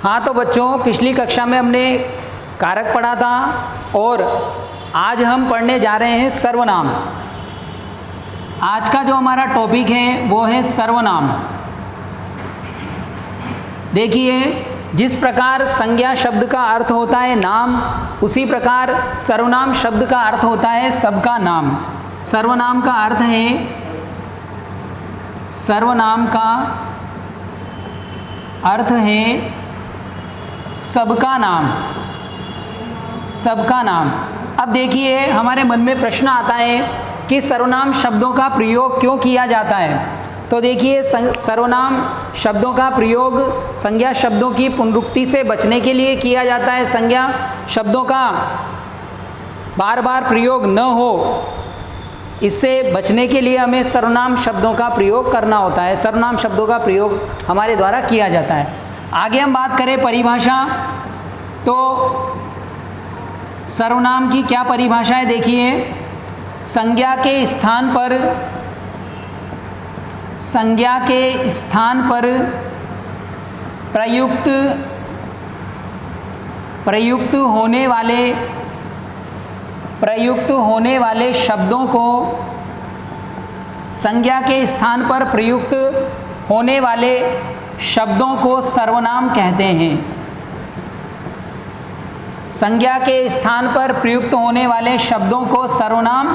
हाँ तो बच्चों, पिछली कक्षा में हमने कारक पढ़ा था और आज हम पढ़ने जा रहे हैं सर्वनाम। आज का जो हमारा टॉपिक है वो है सर्वनाम। देखिए, जिस प्रकार संज्ञा शब्द का अर्थ होता है नाम, उसी प्रकार सर्वनाम शब्द का अर्थ होता है सबका नाम। सर्वनाम का अर्थ है, सर्वनाम का अर्थ है सबका नाम, सबका नाम। अब देखिए, हमारे मन में प्रश्न आता है कि सर्वनाम शब्दों का प्रयोग क्यों किया जाता है। तो देखिए, सर्वनाम शब्दों का प्रयोग संज्ञा शब्दों की पुनरुक्ति से बचने के लिए किया जाता है। संज्ञा शब्दों का बार बार प्रयोग न हो, इससे बचने के लिए हमें सर्वनाम शब्दों का प्रयोग करना होता है। सर्वनाम शब्दों का प्रयोग हमारे द्वारा किया जाता है। आगे हम बात करें परिभाषा, तो सर्वनाम की क्या परिभाषा है। देखिए, संज्ञा के स्थान पर, संज्ञा के स्थान पर प्रयुक्त होने वाले शब्दों को, संज्ञा के स्थान पर प्रयुक्त होने वाले शब्दों को सर्वनाम कहते हैं। संज्ञा के स्थान पर प्रयुक्त होने वाले शब्दों को सर्वनाम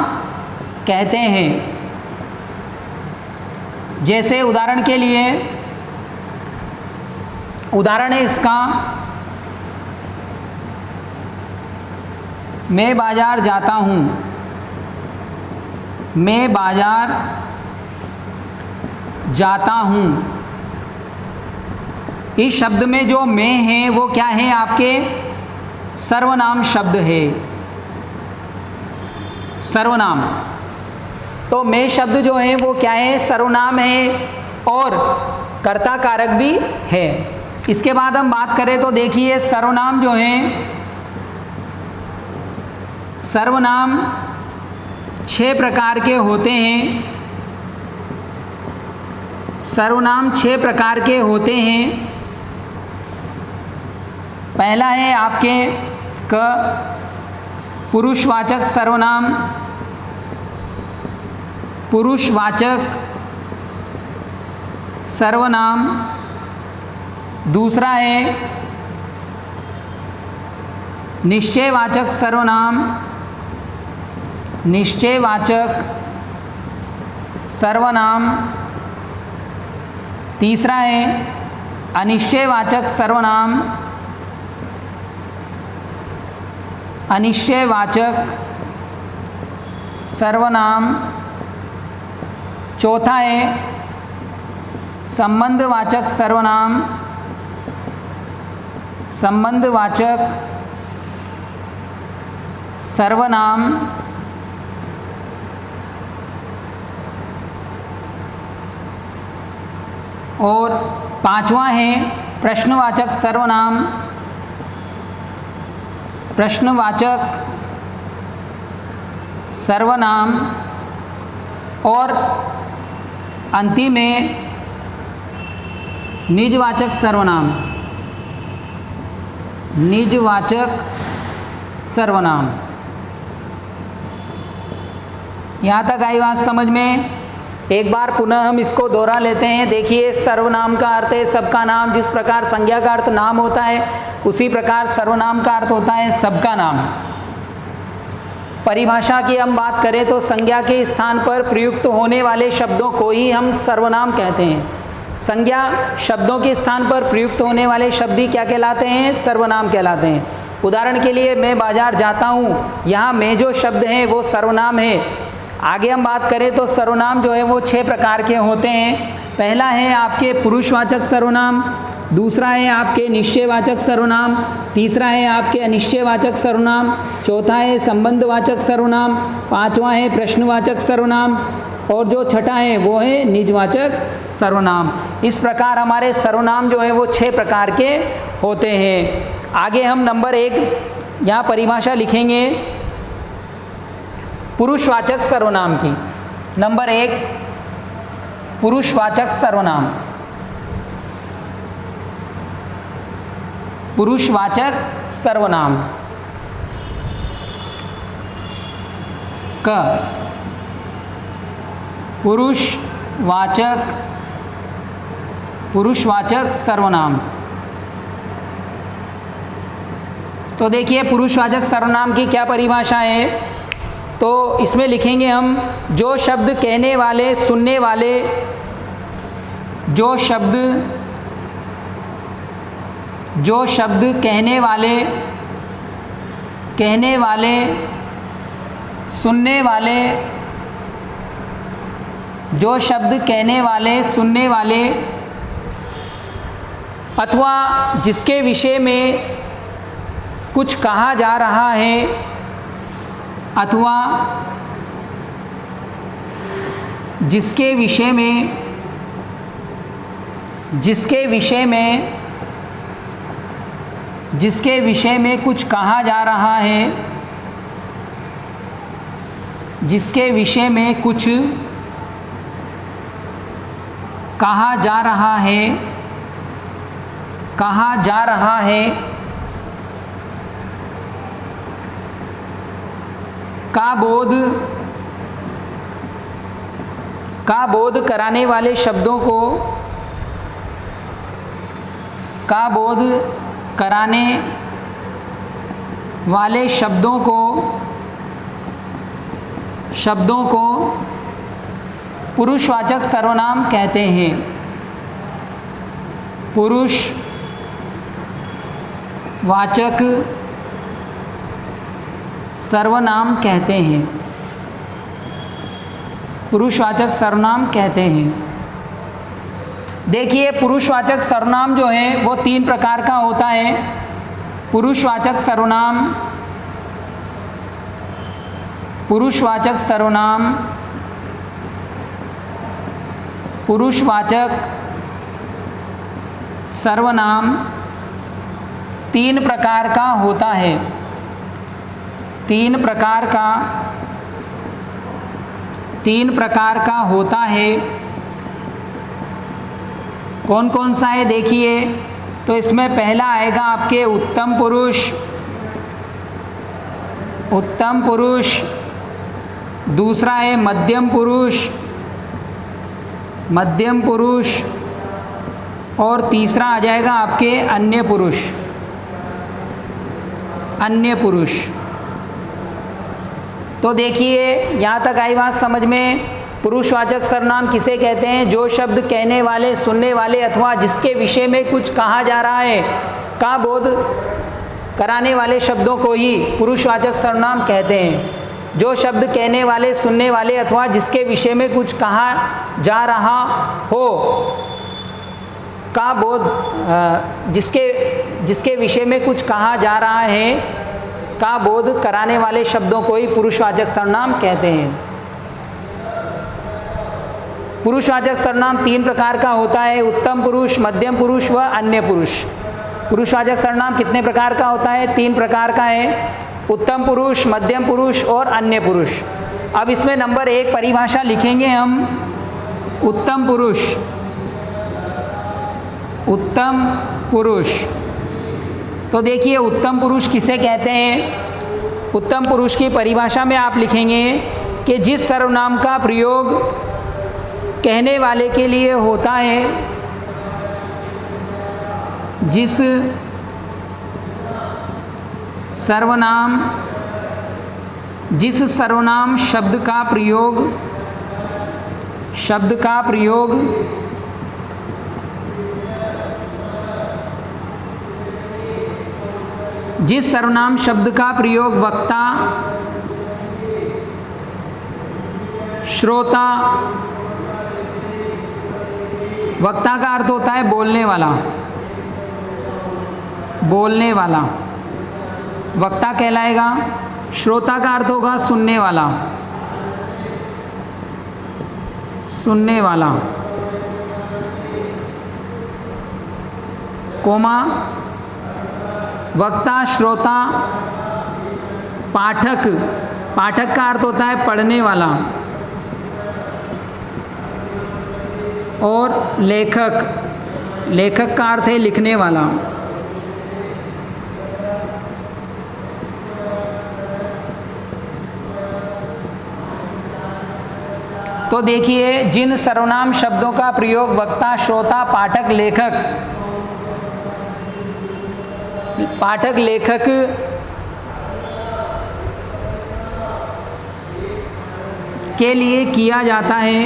कहते हैं। जैसे उदाहरण के लिए, उदाहरण है इसका, मैं बाजार जाता हूँ। मैं बाजार जाता हूँ, इस शब्द में जो मैं है वो क्या है, आपके सर्वनाम शब्द है, सर्वनाम। तो मैं शब्द जो है वो क्या है, सर्वनाम है और कर्ता कारक भी है। इसके बाद हम बात करें तो देखिए, सर्वनाम जो है, सर्वनाम 6 प्रकार के होते हैं। सर्वनाम 6 प्रकार के होते हैं। पहला है आपके पुरुषवाचक सर्वनाम, पुरुषवाचक सर्वनाम। दूसरा है निश्चयवाचक सर्वनाम, निश्चयवाचक सर्वनाम। तीसरा है अनिश्चयवाचक सर्वनाम, अनिश्चयवाचक सर्वनाम। चौथा है संबंधवाचक सर्वनाम, संबंधवाचक सर्वनाम। और पांचवा है प्रश्नवाचक सर्वनाम, प्रश्नवाचक सर्वनाम। और अंतिम में निजवाचक सर्वनाम, निजवाचक सर्वनाम। यहाँ तक आई बात समझ में। एक बार पुनः हम इसको दोहरा लेते हैं। देखिए, सर्वनाम का अर्थ है सबका नाम। जिस प्रकार संज्ञा का अर्थ नाम होता है, उसी प्रकार सर्वनाम का अर्थ होता है सबका नाम। परिभाषा की हम बात करें तो संज्ञा के स्थान पर प्रयुक्त होने वाले शब्दों को ही हम सर्वनाम कहते हैं। संज्ञा शब्दों के स्थान पर प्रयुक्त होने वाले शब्द ही क्या कहलाते हैं, सर्वनाम कहलाते हैं। उदाहरण के लिए, मैं बाजार जाता हूँ, यहाँ मैं जो शब्द है वो सर्वनाम है। आगे हम बात करें तो सर्वनाम जो है वो 6 प्रकार के होते हैं। पहला है आपके पुरुषवाचक सर्वनाम, दूसरा है आपके निश्चयवाचक सर्वनाम, तीसरा है आपके अनिश्चयवाचक सर्वनाम, चौथा है संबंधवाचक सर्वनाम, पांचवा है प्रश्नवाचक सर्वनाम और जो छठा है वो है निजवाचक सर्वनाम। इस प्रकार हमारे सर्वनाम जो है वो 6 प्रकार के होते हैं। आगे हम नंबर 1 यहाँ परिभाषा लिखेंगे पुरुषवाचक सर्वनाम की। नंबर 1 पुरुषवाचक सर्वनाम। पुरुषवाचक सर्वनाम। क पुरुषवाचक सर्वनाम। तो देखिए पुरुषवाचक सर्वनाम की क्या परिभाषा है, तो इसमें लिखेंगे हम जो शब्द कहने वाले, सुनने वाले, जो शब्द कहने वाले, सुनने वाले, जो शब्द कहने वाले, सुनने वाले अथवा जिसके विषय में कुछ कहा जा रहा है, अथवा जिसके विषय में कुछ कहा जा रहा है, जिसके विषय में कुछ कहा जा रहा है, का बोध कराने वाले शब्दों को, का बोध कराने वाले शब्दों को पुरुषवाचक सर्वनाम कहते हैं। पुरुषवाचक सर्वनाम कहते हैं। पुरुषवाचक सर्वनाम कहते हैं। देखिए पुरुषवाचक सर्वनाम जो है वो 3 प्रकार का होता है। पुरुषवाचक सर्वनाम 3 प्रकार का होता है। 3 प्रकार का होता है। कौन कौन सा है देखिए, तो इसमें पहला आएगा आपके उत्तम पुरुष, दूसरा है मध्यम पुरुष, और तीसरा आ जाएगा आपके अन्य पुरुष। तो देखिए यहाँ तक आई बात समझ में। पुरुषवाचक सर्वनाम किसे कहते हैं? जो शब्द कहने वाले, सुनने वाले अथवा जिसके विषय में कुछ कहा जा रहा है का बोध कराने वाले शब्दों को ही पुरुषवाचक सर्वनाम कहते हैं। जो शब्द कहने वाले, सुनने वाले अथवा जिसके विषय में कुछ कहा जा रहा हो का बोध, जिसके विषय में कुछ कहा जा रहा है का बोध कराने वाले शब्दों को ही पुरुषवाचक सर्वनाम कहते हैं। पुरुषवाचक सर्वनाम 3 प्रकार का होता है, उत्तम पुरुष, मध्यम पुरुष व अन्य पुरुष। पुरुषवाचक सर्वनाम कितने प्रकार का होता है? 3 प्रकार का है, उत्तम पुरुष, मध्यम पुरुष और अन्य पुरुष। अब इसमें नंबर 1 परिभाषा लिखेंगे हम, उत्तम पुरुष। तो देखिए उत्तम पुरुष किसे कहते हैं? उत्तम पुरुष की परिभाषा में आप लिखेंगे कि जिस सर्वनाम का प्रयोग कहने वाले के लिए होता है, जिस सर्वनाम शब्द का प्रयोग जिस सर्वनाम शब्द का प्रयोग वक्ता, श्रोता, वक्ता का अर्थ होता है बोलने वाला, वक्ता कहलाएगा। श्रोता का अर्थ होगा सुनने वाला, कोमा वक्ता, श्रोता, पाठक का अर्थ होता है पढ़ने वाला, और लेखक का अर्थ है लिखने वाला। तो देखिए, जिन सर्वनाम शब्दों का प्रयोग वक्ता, श्रोता, पाठक, लेखक के लिए किया जाता है,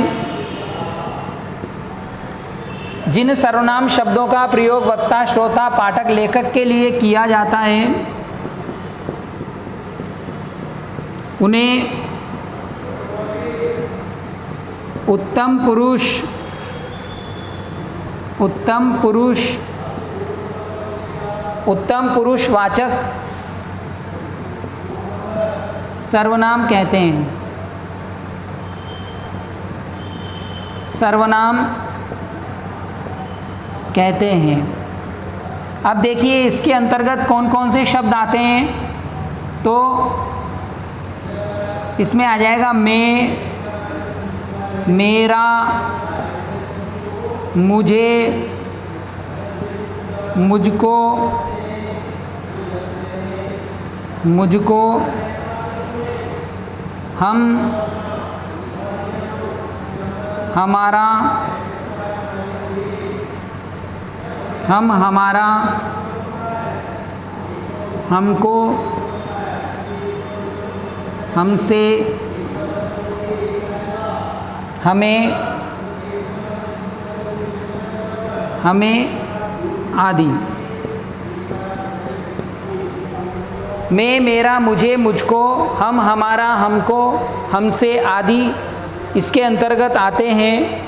जिन सर्वनाम शब्दों का प्रयोग वक्ता, श्रोता, पाठक, लेखक के लिए किया जाता है, उन्हें उत्तम पुरुषवाचक सर्वनाम कहते हैं। अब देखिए इसके अंतर्गत कौन कौन से शब्द आते हैं। तो इसमें आ जाएगा मैं, मेरा, मुझे, मुझको, हम, हमारा, हमको, हमसे, हमें आदि। मैं, मेरा, मुझे, मुझको, हम, हमारा, हमको, हमसे आदि इसके अंतर्गत आते हैं।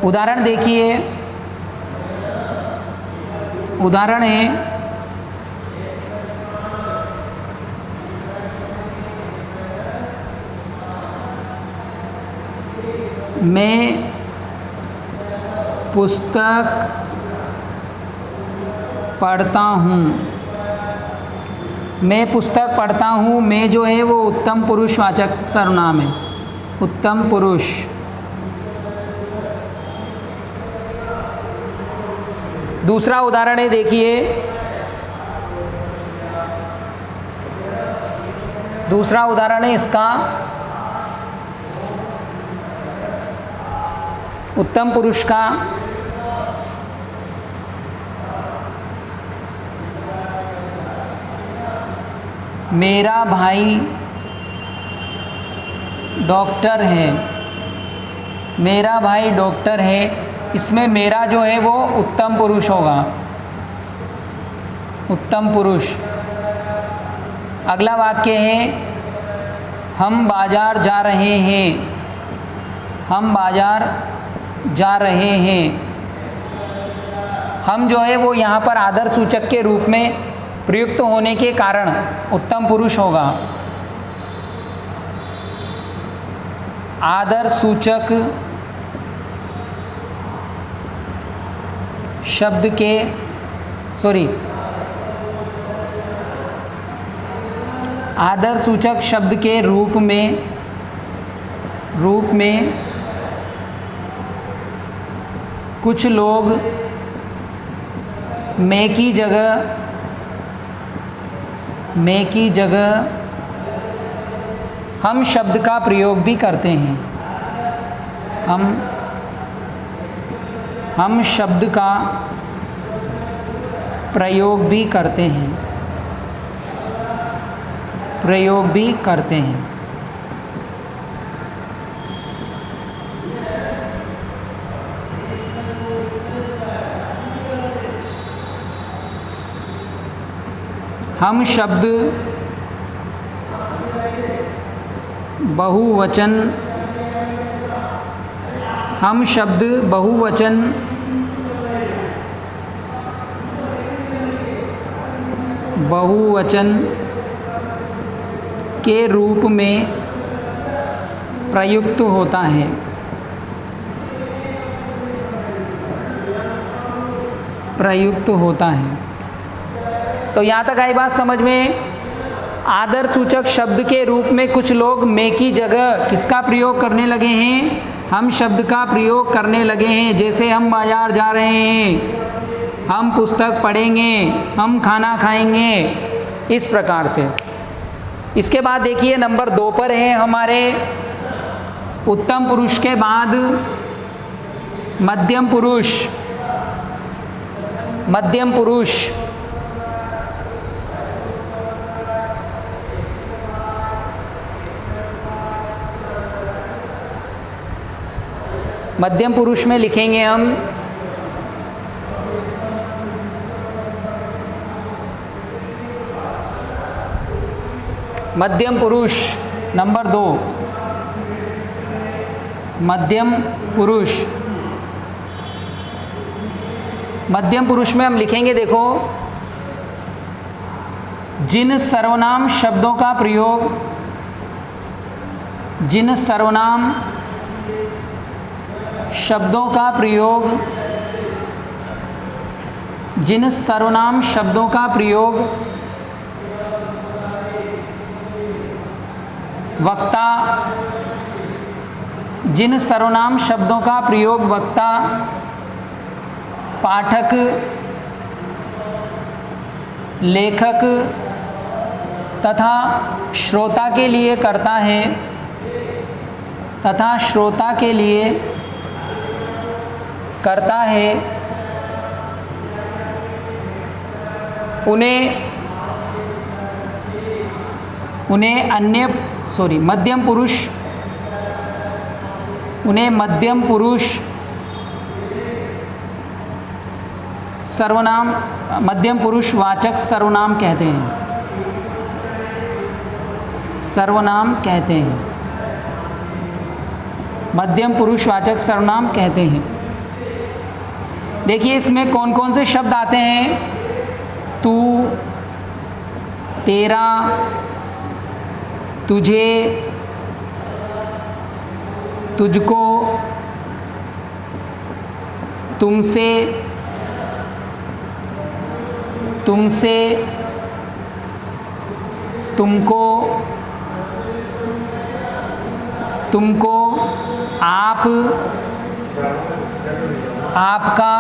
उदाहरण देखिए, उदाहरण है मैं पुस्तक पढ़ता हूँ। मैं जो है वो उत्तम पुरुषवाचक सर्वनाम है, उत्तम पुरुष। दूसरा उदाहरण है, देखिए दूसरा उदाहरण है इसका, उत्तम पुरुष का। मेरा भाई डॉक्टर है। मेरा भाई डॉक्टर है, इसमें मेरा जो है वो उत्तम पुरुष होगा, उत्तम पुरुष। अगला वाक्य है हम बाजार जा रहे हैं। हम बाजार जा रहे हैं। हम जो है वो यहाँ पर आदर सूचक के रूप में प्रयुक्त होने के कारण उत्तम पुरुष होगा। आदर सूचक शब्द के आदर सूचक शब्द के रूप में कुछ लोग मैं की जगह हम शब्द का प्रयोग भी करते हैं। हम शब्द का प्रयोग भी करते हैं। हम शब्द बहुवचन के रूप में प्रयुक्त होता है। तो यहाँ तक आई बात समझ में। आदर सूचक शब्द के रूप में कुछ लोग मैं की जगह किसका प्रयोग करने लगे हैं? हम शब्द का प्रयोग करने लगे हैं, जैसे हम बाजार जा रहे हैं, हम पुस्तक पढ़ेंगे, हम खाना खाएंगे, इस प्रकार से। इसके बाद देखिए नंबर 2 पर है हमारे उत्तम पुरुष के बाद मध्यम पुरुष। मध्यम पुरुष मध्यम पुरुष में लिखेंगे हम मध्यम पुरुष नंबर 2, मध्यम पुरुष। मध्यम पुरुष में हम लिखेंगे, देखो, जिन सर्वनाम शब्दों का प्रयोग, जिन सर्वनाम शब्दों का प्रयोग, जिन सर्वनाम शब्दों का प्रयोग वक्ता, जिन सर्वनाम शब्दों का प्रयोग वक्ता, पाठक, लेखक तथा श्रोता के लिए करता है, तथा श्रोता के लिए करता है, उन्हें मध्यम पुरुष, उन्हें मध्यम पुरुष सर्वनाम, मध्यम पुरुष वाचक सर्वनाम कहते हैं, सर्वनाम कहते हैं, मध्यम पुरुष वाचक सर्वनाम कहते हैं। देखिए इसमें कौन कौन से शब्द आते हैं, तू, तेरा, तुझे, तुझको, तुमसे, तुमसे, तुमको, तुमको, आप, आपका,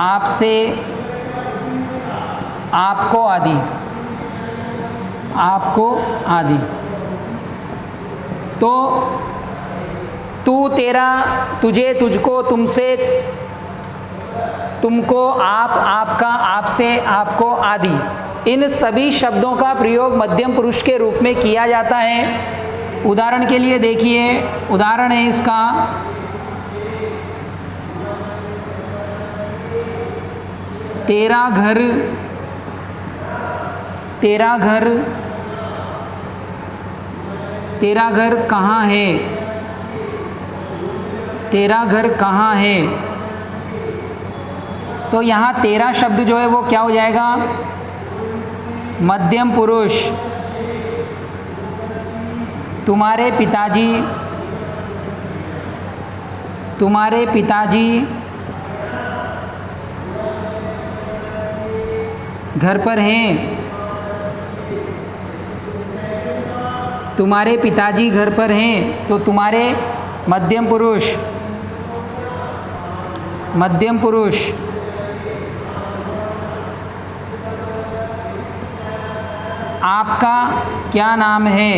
आपसे, आपको आदि, आपको आदि। तो तू, तेरा, तुझे, तुझको, तुमसे, तुमको, आप, आपका, आपसे, आपको आदि, इन सभी शब्दों का प्रयोग मध्यम पुरुष के रूप में किया जाता है। उदाहरण के लिए देखिए, उदाहरण है इसका, तेरा घर, तेरा घर, तेरा घर कहाँ है, तेरा घर कहाँ है। तो यहाँ तेरा शब्द जो है वो क्या हो जाएगा, मध्यम पुरुष। तुम्हारे पिताजी, तुम्हारे पिताजी घर पर हैं, तुम्हारे पिताजी घर पर हैं, तो तुम्हारे मध्यम पुरुष, मध्यम पुरुष। आपका क्या नाम है,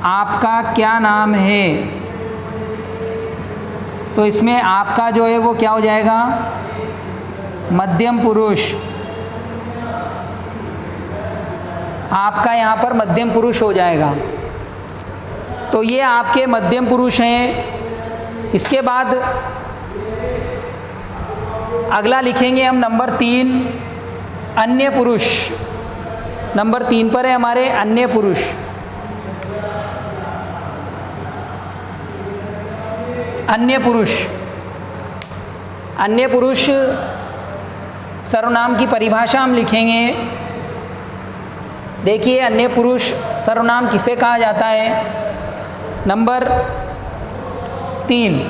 आपका क्या नाम है। तो इसमें आपका जो है वो क्या हो जाएगा, मध्यम पुरुष। आपका यहाँ पर मध्यम पुरुष हो जाएगा। तो ये आपके मध्यम पुरुष हैं। इसके बाद अगला लिखेंगे हम नंबर 3, अन्य पुरुष। नंबर 3 पर है हमारे अन्य पुरुष। अन्य पुरुष, अन्य पुरुष सर्वनाम की परिभाषा हम लिखेंगे। देखिए अन्य पुरुष सर्वनाम किसे कहा जाता है। नंबर 3,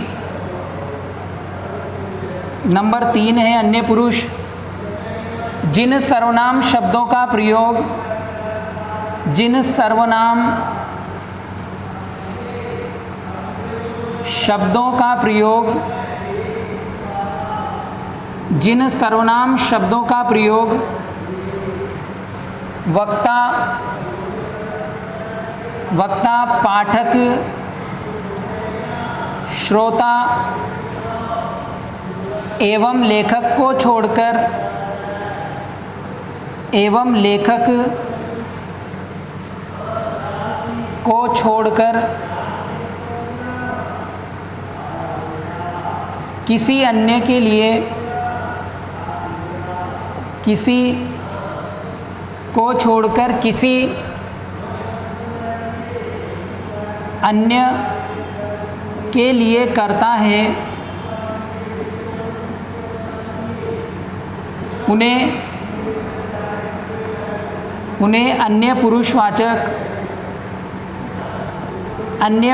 नंबर 3 है अन्य पुरुष, जिन सर्वनाम शब्दों का प्रयोग, जिन सर्वनाम शब्दों का प्रयोग, जिन सर्वनाम शब्दों का प्रयोग वक्ता, पाठक, श्रोता एवं लेखक को छोड़कर किसी अन्य के लिए, किसी अन्य के लिए करता है, उन्हें अन्य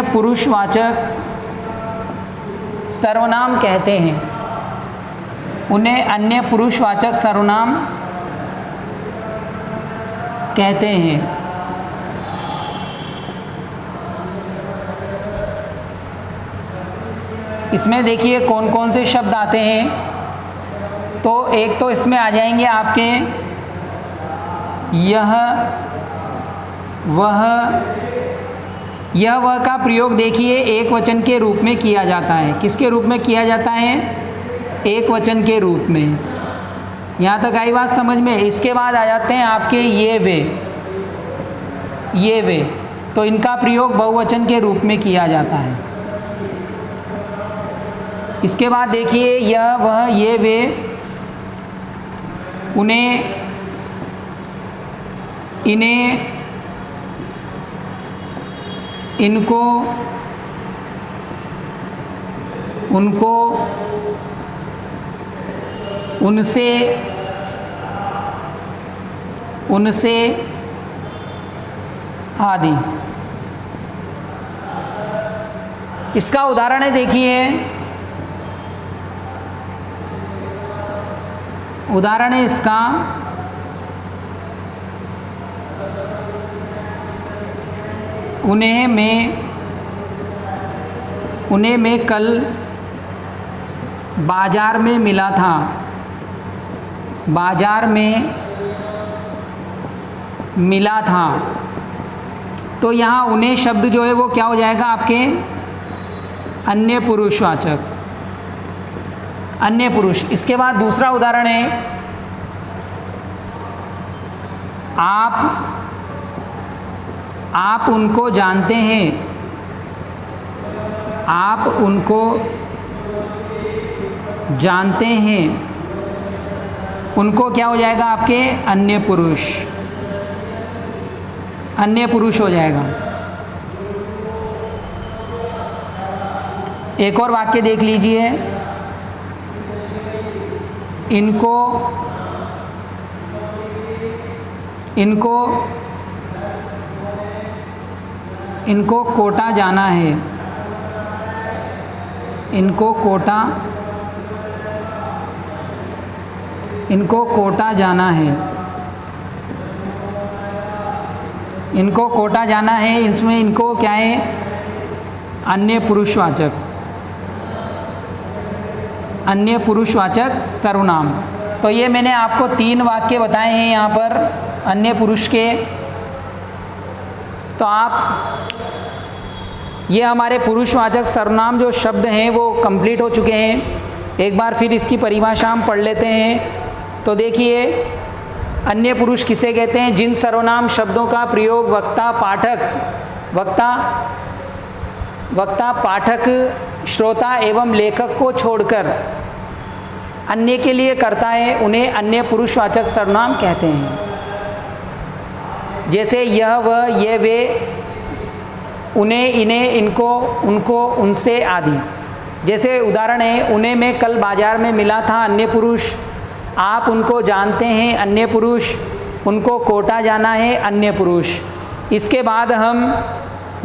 पुरुषवाचक सर्वनाम कहते हैं। उन्हें अन्य पुरुषवाचक सर्वनाम कहते हैं। इसमें देखिए कौन कौन से शब्द आते हैं। तो एक तो इसमें आ जाएंगे आपके यह वह का प्रयोग देखिए एक वचन के रूप में किया जाता है। किसके रूप में किया जाता है? एक वचन के रूप में। यहाँ तक आई बात समझ में। इसके बाद आ जाते हैं आपके ये वे, तो इनका प्रयोग बहुवचन के रूप में किया जाता है। इसके बाद देखिए यह वह ये वे, उन्हें, इन्हें, इनको, उनको, उनसे आदि। इसका उदाहरण है, देखिए उदाहरण है इसका, उन्हें मैं कल बाजार में मिला था। बाजार में मिला था। तो यहाँ उन्हें शब्द जो है वो क्या हो जाएगा आपके? अन्य पुरुषवाचक, अन्य पुरुष। इसके बाद दूसरा उदाहरण है, आप उनको जानते हैं। आप उनको जानते हैं। उनको क्या हो जाएगा आपके? अन्य पुरुष, अन्य पुरुष हो जाएगा। एक और वाक्य देख लीजिए, इनको कोटा जाना है। इनको कोटा जाना है। इनको कोटा जाना है। इसमें इनको क्या है? अन्य पुरुषवाचक, अन्य पुरुषवाचक सर्वनाम। तो ये मैंने आपको 3 वाक्य बताए हैं यहाँ पर अन्य पुरुष के। तो आप ये हमारे पुरुषवाचक सर्वनाम जो शब्द हैं वो कंप्लीट हो चुके हैं। एक बार फिर इसकी परिभाषा हम पढ़ लेते हैं। तो देखिए, अन्य पुरुष किसे कहते हैं? जिन सर्वनाम शब्दों का प्रयोग वक्ता, पाठक, श्रोता एवं लेखक को छोड़कर अन्य के लिए करता है, उन्हें अन्य पुरुषवाचक सर्वनाम कहते हैं। जैसे यह वह ये वे, उन्हें, इन्हें, इनको, उनको, उनसे आदि। जैसे उदाहरण है, उन्हें मैं कल बाजार में मिला था, अन्य पुरुष। आप उनको जानते हैं, अन्य पुरुष। उनको कोटा जाना है, अन्य पुरुष। इसके बाद हम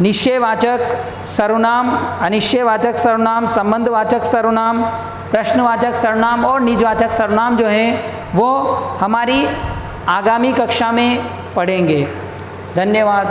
निश्चयवाचक सर्वनाम, अनिश्चयवाचक सर्वनाम, संबंधवाचक सर्वनाम, प्रश्नवाचक सर्वनाम और निजवाचक सर्वनाम जो हैं वो हमारी आगामी कक्षा में पढ़ेंगे। धन्यवाद।